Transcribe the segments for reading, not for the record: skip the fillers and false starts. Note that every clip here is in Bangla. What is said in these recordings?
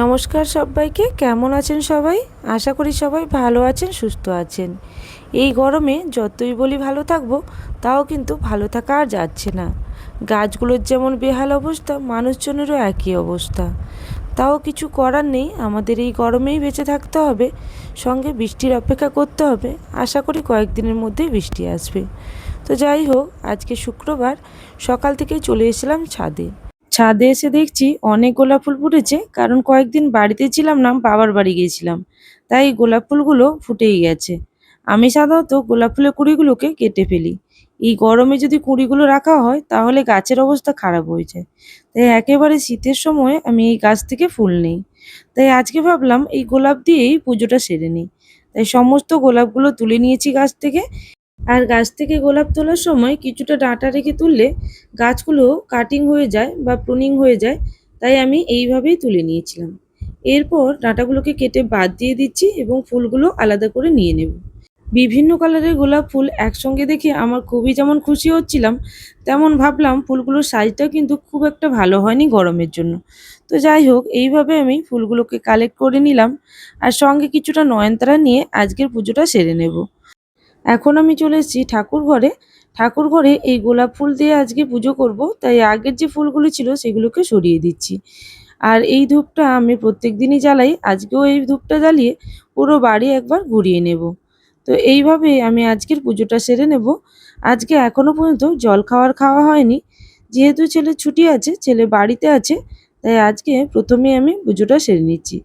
নমস্কার সবাইকে, কেমন আছেন সবাই? আশা করি সবাই ভালো আছেন, সুস্থ আছেন। এই গরমে যতই বলি ভালো থাকবো, তাও কিন্তু ভালো থাকা আর যাচ্ছে না। গাছগুলোর যেমন বেহাল অবস্থা, মানুষজনেরও একই অবস্থা। তাও কিছু করার নেই, আমাদের এই গরমেই বেঁচে থাকতে হবে, সঙ্গে বৃষ্টির অপেক্ষা করতে হবে। আশা করি কয়েকদিনের মধ্যেই বৃষ্টি আসবে। তো যাই হোক, আজকে শুক্রবার সকাল থেকেই চলে এসেছিলাম ছাদে। ছাদে এসে দেখছি অনেক গোলাপ ফুল ফুটেছে, কারণ কয়েকদিন বাড়িতে ছিলাম না, বাবার বাড়ি গিয়েছিলাম, তাই গোলাপ ফুলগুলো ফুটেই গেছে। আমি সাধারণত গোলাপ ফুলের কুঁড়িগুলোকে কেটে ফেলি। এই গরমে যদি কুঁড়িগুলো রাখা হয় তাহলে গাছের অবস্থা খারাপ হয়ে যায়। তাই একেবারে শীতের সময় আমি এই গাছ থেকে ফুল নেই। তাই আজকে ভাবলাম এই গোলাপ দিয়েই পুজোটা সেরে নিই। তাই সমস্ত গোলাপগুলো তুলে নিয়েছি গাছ থেকে। আর গাছ থেকে গোলাপ তোলার সময় কিছুটা ডাঁটা রেখে তুললে গাছগুলো কাটিং হয়ে যায় বা প্রুনিং হয়ে যায়, তাই আমি এইভাবেই তুলে নিয়েছিলাম। এরপর ডাঁটাগুলোকে কেটে বাদ দিয়ে দিচ্ছি এবং ফুলগুলো আলাদা করে নিয়ে নেব। বিভিন্ন কালারের গোলাপ ফুল একসঙ্গে দেখে আমার খুবই যেমন খুশি হচ্ছিলাম, তেমন ভাবলাম ফুলগুলোর সাইজটাও কিন্তু খুব একটা ভালো হয়নি গরমের জন্য। তো যাই হোক, এইভাবে আমি ফুলগুলোকে কালেক্ট করে নিলাম আর সঙ্গে কিছুটা নয়নতারা নিয়ে আজকের পুজোটা সেরে নেব। এখন আমি চলে এসেছি ঠাকুর ঘরে। ঠাকুর ঘরে এই গোলাপ ফুল দিয়ে আজকে পুজো করব, তাই আগের যে ফুলগুলো ছিল সেগুলোকে সরিয়ে দিচ্ছি। আর এই ধূপটা আমি প্রত্যেক দিনই জ্বালাই, আজকেও এই ধূপটা জ্বালিয়ে পুরো বাড়ি একবার ঘুরিয়ে নেব। তো এইভাবে আমি আজকের পুজোটা সেরে নেব। আজকে এখনো পর্যন্ত খাওয়া হয়নি, যেহেতু ছেলের ছুটি আছে, ছেলে বাড়িতে আছে, তাই আজকে প্রথমেই আমি পুজোটা সেরে নিচ্ছি।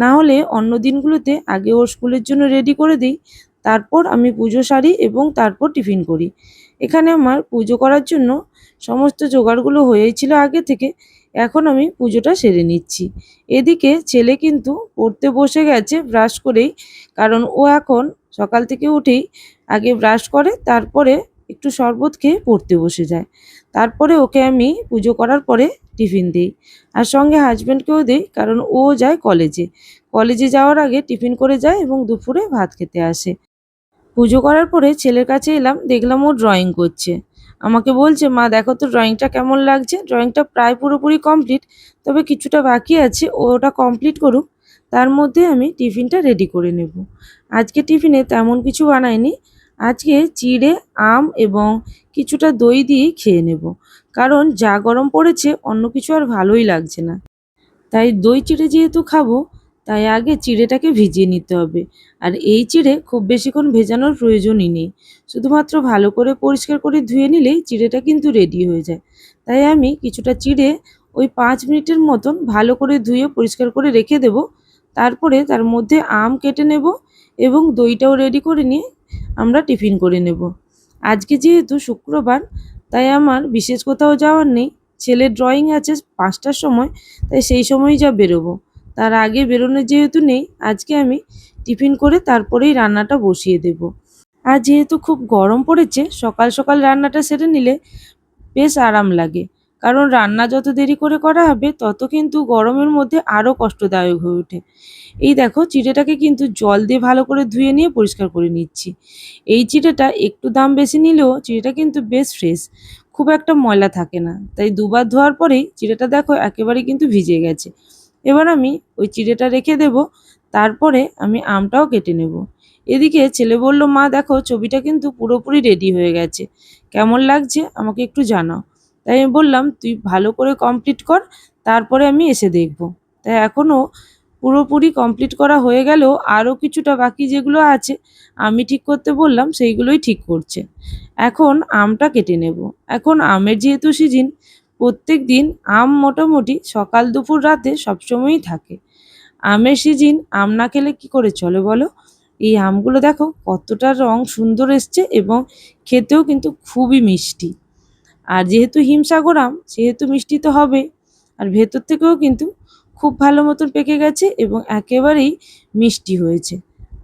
না হলে অন্য দিনগুলোতে আগে ওর স্কুলের জন্য রেডি করে দিই, তারপর আমি পুজো সারি এবং তারপর টিফিন করি। এখানে আমার পুজো করার জন্য সমস্ত জোগাড়গুলো হয়েই ছিল আগে থেকে। এখন আমি পুজোটা সেরে নিচ্ছি। এদিকে ছেলে কিন্তু পড়তে বসে গেছে ব্রাশ করেই, কারণ ও এখন সকাল থেকে উঠেই আগে ব্রাশ করে, তারপরে একটু শরবত খেয়ে পড়তে বসে যায়। তারপরে ওকে আমি পুজো করার পরে টিফিন দিই। আর সঙ্গে হাজব্যান্ডকেও দিই, কারণ ও যায় কলেজে। কলেজে যাওয়ার আগে টিফিন করে যায় এবং দুপুরে ভাত খেতে আসে। পুজো করার পরে ছেলের কাছে এলাম, দেখলাম ও ড্রয়িং করছে। আমাকে বলছে, মা দেখো তো ড্রয়িংটা কেমন লাগছে। ড্রয়িংটা প্রায় পুরোপুরি কমপ্লিট, তবে কিছুটা বাকি আছে, ও ওটা কমপ্লিট করুক, তার মধ্যে আমি টিফিনটা রেডি করে নেব। আজকে টিফিনে তেমন কিছু বানাইনি, আজকে চিড়ে, আম এবং কিছুটা দই দিয়ে খেয়ে নেব, কারণ যা গরম পড়েছে অন্য কিছু আর ভালোই লাগছে না। তাই দই চিড়ে যেহেতু খাবো, তাই আগে চিড়েটাকে ভিজিয়ে নিতে হবে। আর এই চিড়ে খুব বেশিক্ষণ ভেজানোর প্রয়োজনই নেই, শুধুমাত্র ভালো করে পরিষ্কার করে ধুয়ে নিলেই চিড়েটা কিন্তু রেডি হয়ে যায়। তাই আমি কিছুটা চিড়ে ওই 5 মিনিটের মতন ভালো করে ধুয়ে পরিষ্কার করে রেখে দেব। তারপরে তার মধ্যে আম কেটে নেব এবং দইটাও রেডি করে নিয়ে আমরা টিফিন করে নেব। আজকে যেহেতু শুক্রবার, তাই আমার বিশেষ কোথাও যাওয়ার নেই। ছেলের ড্রয়িং আছে 5টার সময়, তাই সেই সময়ই যা বেরোবো। তার আগে বেরোনোর যেহেতু নেই, আজকে আমি টিফিন করে তারপরেই রান্নাটা বসিয়ে দেব। আর যেহেতু খুব গরম পড়েছে, সকাল সকাল রান্নাটা সেরে নিলে বেশ আরাম লাগে, কারণ রান্না যত দেরি করে করা হবে তত কিন্তু গরমের মধ্যে আরও কষ্টদায়ক হয়ে ওঠে। এই দেখো, চিড়েটাকে কিন্তু জল দিয়ে ভালো করে ধুয়ে নিয়ে পরিষ্কার করে নিচ্ছি। এই চিড়েটা একটু দাম বেশি নিলেও চিড়েটা কিন্তু বেশ ফ্রেশ, খুব একটা ময়লা থাকে না। তাই দুবার ধোয়ার পরেই চিড়েটা দেখো একেবারে কিন্তু ভিজে গেছে। এবার আমি ওই চিড়েটা রেখে দেব, তারপরে আমি আমটাও কেটে নেব। এদিকে ছেলে বলল, মা দেখো ছবিটা কিন্তু পুরোপুরি রেডি হয়ে গেছে, কেমন লাগছে আমাকে একটু জানাও। তাই আমি বললাম, তুই ভালো করে কমপ্লিট কর, তারপরে আমি এসে দেখব। তাই এখনও পুরোপুরি কমপ্লিট করা হয়ে গেলেও আরও কিছুটা বাকি যেগুলো আছে আমি ঠিক করতে বললাম, সেইগুলোই ঠিক করছে। এখন আমটা কেটে নেব। এখন আমের যেহেতু সিজন, প্রত্যেক দিন আম মোটামুটি সকাল দুপুর রাতে সবসময়ই থাকে। আমের সিজন, আম না খেলে কি করে চলে বলো? এই আমগুলো দেখো কতটা রং সুন্দর এসছে এবং খেতেও কিন্তু খুবই মিষ্টি। আর যেহেতু হিমসাগর আম, সেহেতু মিষ্টি তো হবে। আর ভেতর থেকেও কিন্তু খুব ভালো মতন পেকে গেছে এবং একেবারেই মিষ্টি হয়েছে।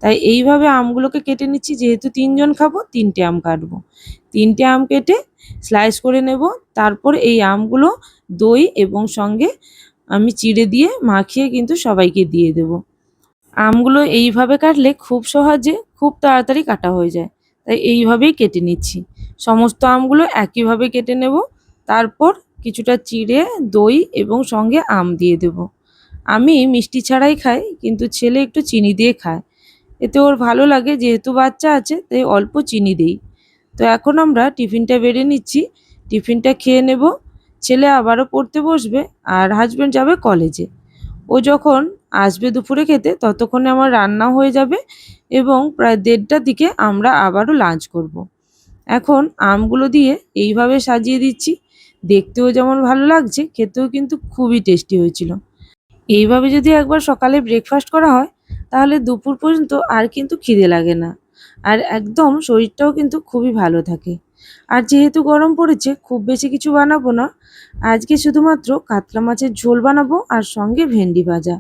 তাই এইভাবে আমগুলোকে কেটে নিচ্ছি, যেহেতু 3জন খাবো 3টে আম কাটবো। 3টে আম কেটে স্লাইস করে নেব। তারপর এই আমগুলো দই এবং সঙ্গে আমি চিড়ে দিয়ে মাখিয়ে কিন্তু সবাইকে দিয়ে দেব। আমগুলো এইভাবে কাটলে খুব সহজে খুব তাড়াতাড়ি কাটা হয়ে যায়, তাই এইভাবেই কেটে নিচ্ছি। সমস্ত আমগুলো একইভাবে কেটে নেব। তারপর কিছুটা চিড়ে, দই এবং সঙ্গে আম দিয়ে দেব। আমি মিষ্টি ছাড়াই খাই, কিন্তু ছেলে একটু চিনি দিয়ে খায়। এতে ওর ভালো লাগে, যেহেতু বাচ্চা আছে তাই অল্প চিনি দেই। তো এখন আমরা টিফিনটা বেড়ে নিচ্ছি, টিফিনটা খেয়ে নেব। ছেলে আবারও পড়তে বসবে আর হাজব্যান্ড যাবে কলেজে। ও যখন আসবে দুপুরে খেতে ততক্ষণে আমার রান্নাও হয়ে যাবে এবং প্রায় 1:30টার দিকে আমরা আবারও লাঞ্চ করব। এখন আমগুলো দিয়ে এইভাবে সাজিয়ে দিচ্ছি, দেখতেও যেমন ভালো লাগছে, খেতেও কিন্তু খুবই টেস্টি হয়েছিল। এইভাবে যদি একবার সকালে ব্রেকফাস্ট করা হয় তাহলে দুপুর পর্যন্ত আর কিন্তু খিদে লাগে না, আর একদম শরীরটাও কিন্তু খুবই ভালো থাকে। আর যেহেতু গরম পড়েছে খুব বেশি কিছু বানাবো না, আজকে শুধুমাত্র কাতলা মাছের ঝোল বানাবো আর সঙ্গে ভেন্ডি ভাজা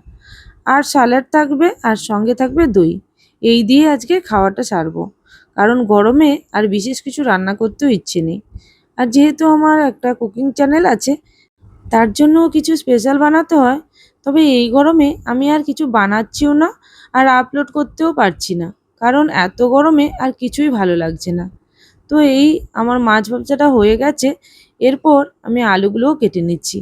আর স্যালাড থাকবে আর সঙ্গে থাকবে দই। এই দিয়ে আজকে খাওয়াটা সারবো, কারণ গরমে আর বিশেষ কিছু রান্না করতেও ইচ্ছে নেই। আর যেহেতু আমার একটা কুকিং চ্যানেল আছে, তার জন্যও কিছু স্পেশাল বানাতে হয়। তবে এই গরমে আমি আর কিছু বানাচ্ছিও না আর আপলোড করতেও পারছি না, কারণ এত গরমে আর কিছুই ভালো লাগছে না। তো এই আমার মাছ ভাজাটা হয়ে গেছে, এরপর আমি আলুগুলোও কেটে নিচ্ছি।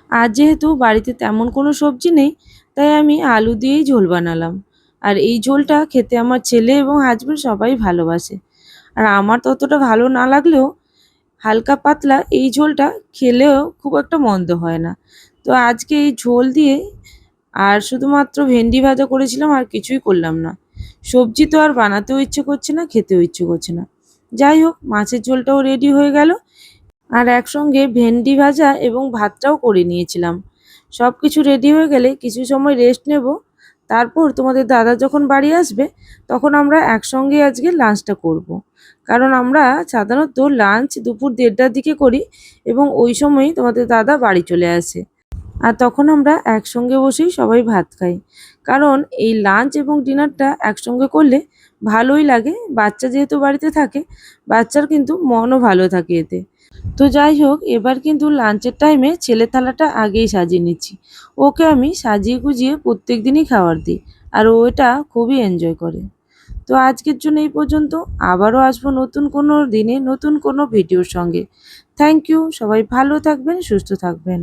আর যেহেতু বাড়িতে তেমন কোনো সবজি নেই, তাই আমি আলু দিয়েই ঝোল বানালাম। আর এই ঝোলটা খেতে আমার ছেলে এবং হাজবেন্ড সবাই ভালোবাসে। আর আমার ততটা ভালো না লাগলেও হালকা পাতলা এই ঝোলটা খেলেও খুব একটা মন্দ হয় না। তো আজকে এই ঝোল দিয়ে আর শুধুমাত্র ভেন্ডি ভাজা করেছিলাম, আর কিছুই করলাম না। সবজি তো আর বানাতেও ইচ্ছে করছে না, খেতেও ইচ্ছে করছে না। যাই হোক, মাছের ঝোলটাও রেডি হয়ে গেল, আর একসঙ্গে ভেন্ডি ভাজা এবং ভাতটাও করে নিয়েছিলাম। সব কিছু রেডি হয়ে গেলে কিছু সময় রেস্ট নেব, তারপর তোমাদের দাদা যখন বাড়ি আসবে তখন আমরা একসঙ্গে আজকে লাঞ্চটা করব। কারণ আমরা সাধারণত লাঞ্চ দুপুর 1:30টার দিকে করি এবং ওই সময়ই তোমাদের দাদা বাড়ি চলে আসে। আর তখন আমরা একসঙ্গে বসেই সবাই ভাত খাই, কারণ এই লাঞ্চ এবং ডিনারটা একসঙ্গে করলে ভালোই লাগে। বাচ্চা যেহেতু বাড়িতে থাকে, বাচ্চার কিন্তু মনও ভালো থাকে এতে। তো যাই হোক, এবার কিন্তু লাঞ্চের টাইমে ছেলের থালাটা আগেই সাজিয়ে নিচ্ছি। ওকে আমি সাজিয়ে গুজিয়ে প্রত্যেক দিনই খাবার দিই, আর ও এটা খুবই এনজয় করে। তো আজকের জন্য এই পর্যন্ত। আবারও আসবো নতুন কোনো দিনে নতুন কোনো ভিডিওর সঙ্গে। থ্যাংক ইউ, সবাই ভালো থাকবেন, সুস্থ থাকবেন।